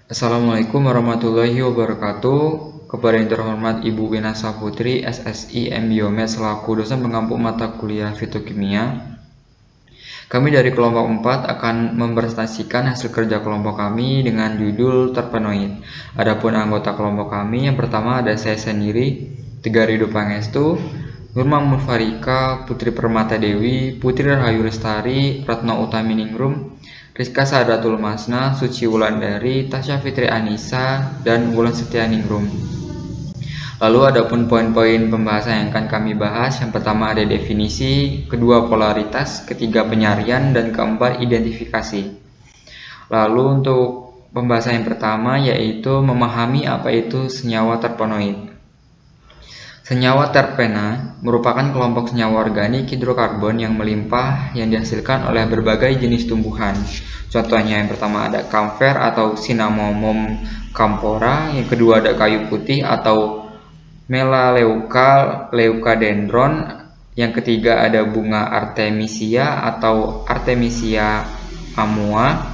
Assalamualaikum warahmatullahi wabarakatuh. Kepada yang terhormat Ibu Winasa Putri, SSI M Biomed selaku dosen pengampu mata kuliah fitokimia. Kami dari kelompok 4 akan mempresentasikan hasil kerja kelompok kami dengan judul terpenoid. Adapun anggota kelompok kami, yang pertama ada saya sendiri, Tegar Ridho Pangestu, Nurma Mulfarika, Putri Permata Dewi, Putri Rahayu Lestari, Ratna Utaminingrum, Rizka Sadatul Masna, Suci Wulandari, Tasya Fitri Anissa, dan Wulan Setianingrum. Lalu adapun poin-poin pembahasan yang akan kami bahas, yang pertama ada definisi, kedua polaritas, ketiga penyarian, dan keempat identifikasi. Lalu untuk pembahasan yang pertama yaitu memahami apa itu senyawa terpenoid. Senyawa terpena merupakan kelompok senyawa organik hidrokarbon yang melimpah yang dihasilkan oleh berbagai jenis tumbuhan. Contohnya yang pertama ada camphor atau Cinnamomum camphora, yang kedua ada kayu putih atau Melaleuca leucadendron, yang ketiga ada bunga Artemisia atau Artemisia amua,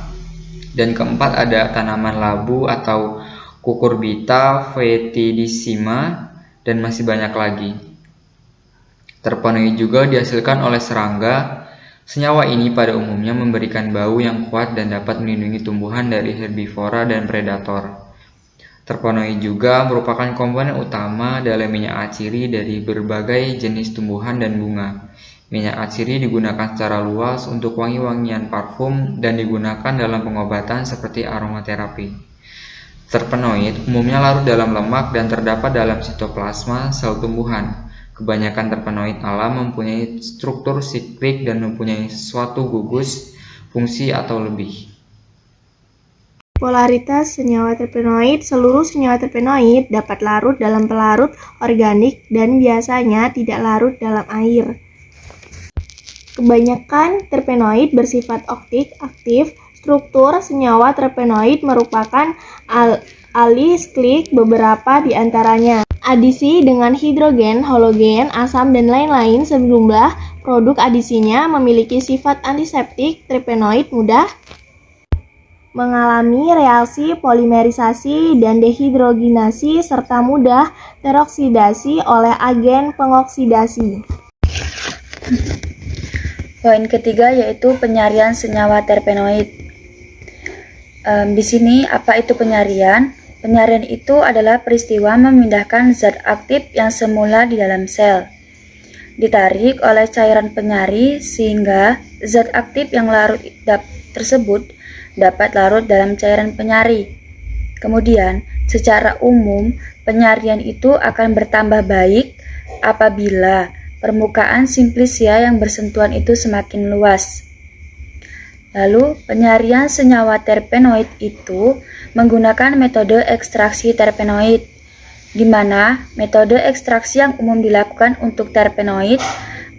dan keempat ada tanaman labu atau Cucurbita foetidissima, dan masih banyak lagi. Terpenoid juga dihasilkan oleh serangga. Senyawa ini pada umumnya memberikan bau yang kuat dan dapat melindungi tumbuhan dari herbivora dan predator. Terpenoid juga merupakan komponen utama dalam minyak atsiri dari berbagai jenis tumbuhan dan bunga. Minyak atsiri digunakan secara luas untuk wangi-wangian parfum dan digunakan dalam pengobatan seperti aromaterapi. Terpenoid umumnya larut dalam lemak dan terdapat dalam sitoplasma sel tumbuhan. Kebanyakan terpenoid alam mempunyai struktur siklik dan mempunyai suatu gugus, fungsi atau lebih. Polaritas senyawa terpenoid. Seluruh senyawa terpenoid dapat larut dalam pelarut organik dan biasanya tidak larut dalam air. Kebanyakan terpenoid bersifat aktif. Struktur senyawa terpenoid merupakan alisklik, beberapa di antaranya adisi dengan hidrogen, halogen, asam, dan lain-lain. Sejumlah produk adisinya memiliki sifat antiseptik. Terpenoid mudah mengalami reaksi polimerisasi dan dehidrogenasi serta mudah teroksidasi oleh agen pengoksidasi. Poin ketiga yaitu penyarian senyawa terpenoid. Di sini apa itu penyarian? Penyarian itu adalah peristiwa memindahkan zat aktif yang semula di dalam sel, ditarik oleh cairan penyari sehingga zat aktif yang larut tersebut dapat larut dalam cairan penyari. Kemudian, secara umum, penyarian itu akan bertambah baik apabila permukaan simplisia yang bersentuhan itu semakin luas. Lalu, penyarian senyawa terpenoid itu menggunakan metode ekstraksi terpenoid, di mana metode ekstraksi yang umum dilakukan untuk terpenoid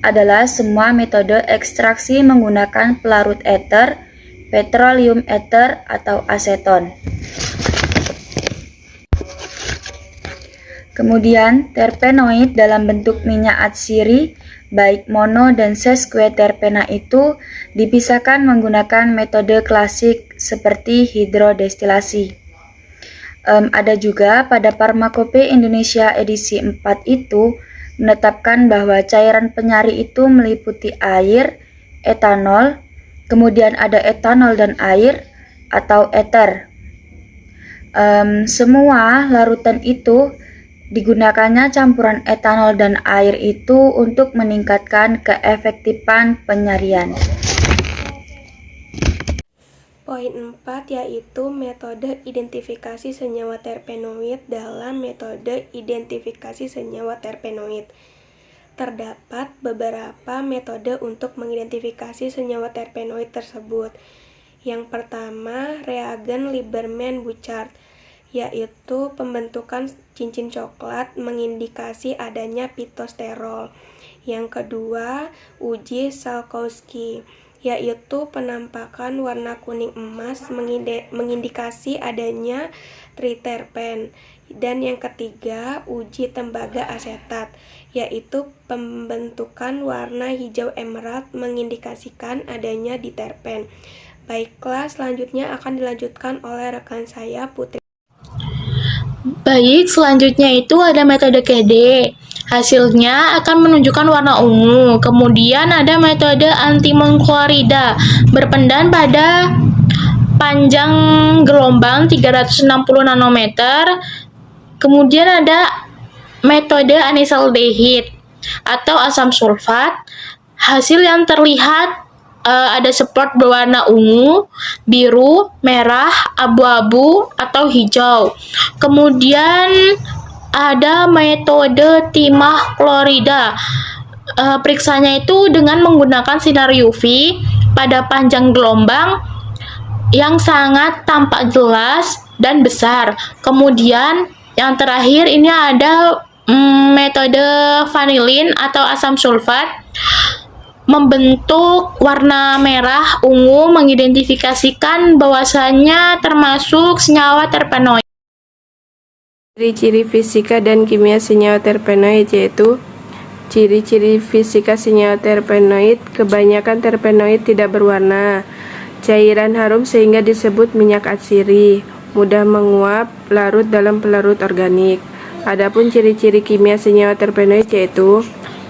adalah semua metode ekstraksi menggunakan pelarut eter, petroleum ether, atau aseton. Kemudian, terpenoid dalam bentuk minyak atsiri, baik mono dan sesquiterpena itu dipisahkan menggunakan metode klasik seperti hidrodestilasi. Ada juga pada Farmakope Indonesia edisi 4 itu menetapkan bahwa cairan penyari itu meliputi air, etanol, kemudian ada etanol dan air atau ether. Semua larutan itu digunakannya campuran etanol dan air itu untuk meningkatkan keefektifan penyarian. Poin 4 yaitu metode identifikasi senyawa terpenoid. Dalam metode identifikasi senyawa terpenoid terdapat beberapa metode untuk mengidentifikasi senyawa terpenoid tersebut. Yang pertama, reagen Lieberman-Burchard, yaitu pembentukan cincin coklat mengindikasi adanya pitosterol. Yang kedua, uji Salkowski, yaitu penampakan warna kuning emas mengindikasi adanya triterpen. Dan yang ketiga, uji tembaga asetat, yaitu pembentukan warna hijau emerald mengindikasikan adanya diterpen. Baiklah, selanjutnya akan dilanjutkan oleh rekan saya, Putri. Baik, selanjutnya itu ada metode KD. Hasilnya akan menunjukkan warna ungu. Kemudian ada metode antimon-klorida, berpendan pada panjang gelombang 360 nanometer. Kemudian ada metode anisaldehid atau asam sulfat. Hasil yang terlihat ada semprot berwarna ungu, biru, merah, abu-abu, atau hijau. Kemudian ada metode timah klorida. Periksanya itu dengan menggunakan sinar UV pada panjang gelombang yang sangat tampak jelas dan besar. Kemudian yang terakhir ini ada metode vanilin atau asam sulfat, membentuk warna merah ungu, mengidentifikasikan bahwasannya termasuk senyawa terpenoid. Ciri-ciri fisika dan kimia senyawa terpenoid yaitu ciri-ciri fisika senyawa terpenoid, kebanyakan terpenoid tidak berwarna, cairan harum sehingga disebut minyak atsiri, mudah menguap, larut dalam pelarut organik. Adapun ciri-ciri kimia senyawa terpenoid yaitu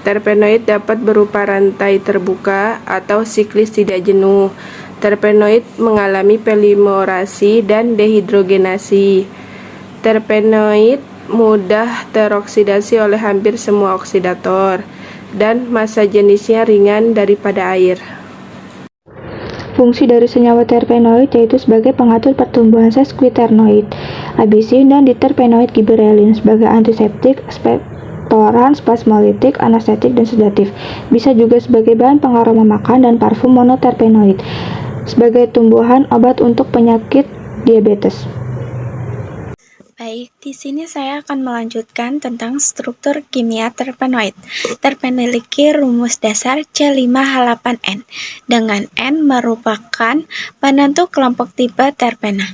terpenoid dapat berupa rantai terbuka atau siklis tidak jenuh. Terpenoid mengalami polimerasi dan dehidrogenasi. Terpenoid mudah teroksidasi oleh hampir semua oksidator dan massa jenisnya ringan daripada air. Fungsi dari senyawa terpenoid yaitu sebagai pengatur pertumbuhan sel quaternoid, abisin, dan diterpenoid giberellin, sebagai antiseptik, ekspektoran, spasmolitik, anestetik, dan sedatif. Bisa juga sebagai bahan pengaroma makan dan parfum monoterpenoid, sebagai tumbuhan obat untuk penyakit diabetes. Baik, di sini saya akan melanjutkan tentang struktur kimia terpenoid. Memiliki rumus dasar C5H8N, dengan N merupakan penentu kelompok tipe terpena.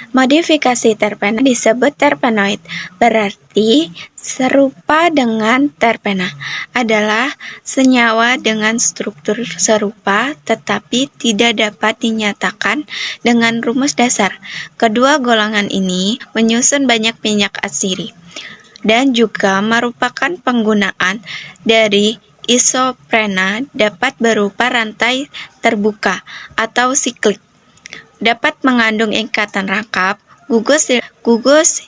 Modifikasi terpena disebut terpenoid, berarti serupa dengan terpena adalah senyawa dengan struktur serupa tetapi tidak dapat dinyatakan dengan rumus dasar. Kedua golongan ini menyusun banyak minyak atsiri dan juga merupakan penggunaan dari isoprena dapat berupa rantai terbuka atau siklik. Dapat mengandung ikatan rangkap, gugus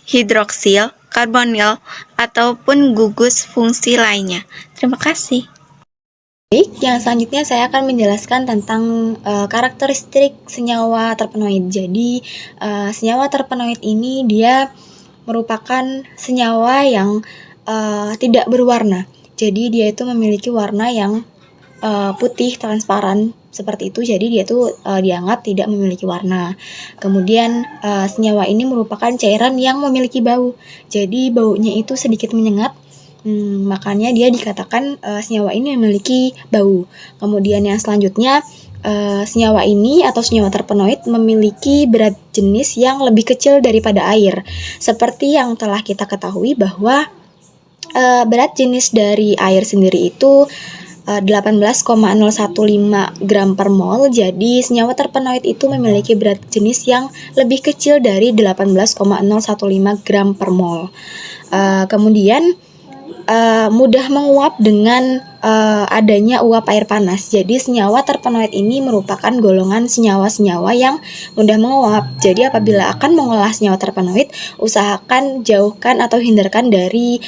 hidroksil, karbonil, ataupun gugus fungsi lainnya. Terima kasih. Baik, yang selanjutnya saya akan menjelaskan tentang karakteristik senyawa terpenoid. Jadi, senyawa terpenoid ini dia merupakan senyawa yang tidak berwarna. Jadi, dia itu memiliki warna yang putih transparan seperti itu, jadi dia tuh dianggap tidak memiliki warna. Kemudian senyawa ini merupakan cairan yang memiliki bau, jadi baunya itu sedikit menyengat, makanya dia dikatakan senyawa ini memiliki bau. Kemudian yang selanjutnya, senyawa ini atau senyawa terpenoid memiliki berat jenis yang lebih kecil daripada air. Seperti yang telah kita ketahui bahwa berat jenis dari air sendiri itu 18,015 gram per mol. Jadi senyawa terpenoid itu memiliki berat jenis yang lebih kecil dari 18,015 gram per mol. Kemudian mudah menguap dengan adanya uap air panas. Jadi senyawa terpenoid ini merupakan golongan senyawa-senyawa yang mudah menguap. Jadi apabila akan mengolah senyawa terpenoid, usahakan jauhkan atau hindarkan dari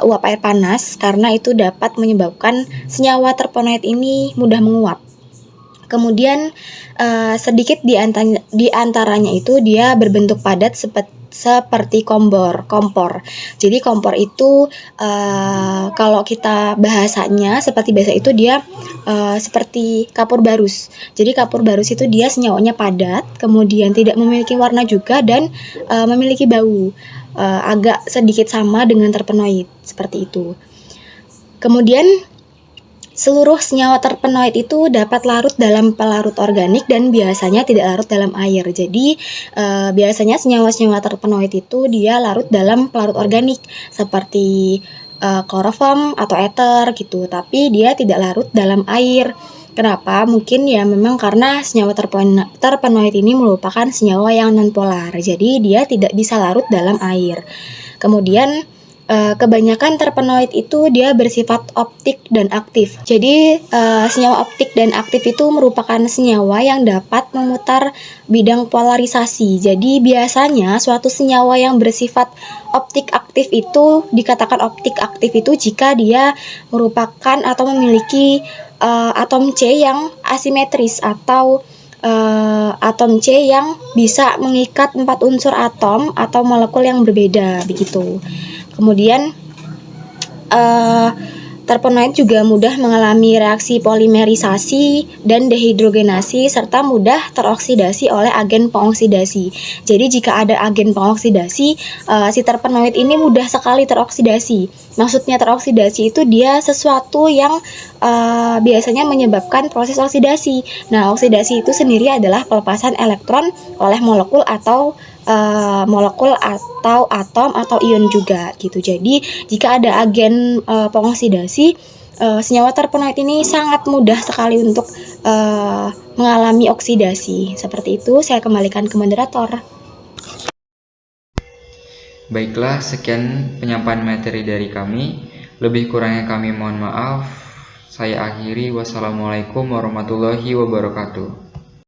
uap air panas karena itu dapat menyebabkan senyawa terpenoid ini mudah menguap. Kemudian sedikit di antaranya itu dia berbentuk padat seperti kompor. Jadi kompor itu kalau kita bahasanya seperti bahasa itu dia seperti kapur barus. Jadi kapur barus itu dia senyawanya padat, kemudian tidak memiliki warna juga dan memiliki bau. Agak sedikit sama dengan terpenoid seperti itu. Kemudian seluruh senyawa terpenoid itu dapat larut dalam pelarut organik dan biasanya tidak larut dalam air. Jadi biasanya senyawa-senyawa terpenoid itu dia larut dalam pelarut organik seperti kloroform atau ether gitu, tapi dia tidak larut dalam air. Kenapa? Mungkin ya memang karena senyawa terpenoid ini merupakan senyawa yang nonpolar, jadi dia tidak bisa larut dalam air. Kemudian kebanyakan terpenoid itu dia bersifat optik dan aktif. Jadi senyawa optik dan aktif itu merupakan senyawa yang dapat memutar bidang polarisasi. Jadi biasanya suatu senyawa yang bersifat optik aktif itu dikatakan optik aktif itu jika dia merupakan atau memiliki atom C yang asimetris atau atom C yang bisa mengikat 4 unsur atom atau molekul yang berbeda begitu. Kemudian terpenoid juga mudah mengalami reaksi polimerisasi dan dehidrogenasi serta mudah teroksidasi oleh agen pengoksidasi. Jadi jika ada agen pengoksidasi, si terpenoid ini mudah sekali teroksidasi. Maksudnya teroksidasi itu dia sesuatu yang biasanya menyebabkan proses oksidasi. Nah, oksidasi itu sendiri adalah pelepasan elektron oleh molekul atau atom atau ion juga gitu. Jadi jika ada agen pengoksidasi, senyawa terpenoid ini sangat mudah sekali untuk mengalami oksidasi. Seperti itu, saya kembalikan ke moderator. Baiklah, sekian penyampaian materi dari kami. Lebih kurangnya kami mohon maaf. Saya akhiri. Wassalamualaikum warahmatullahi wabarakatuh.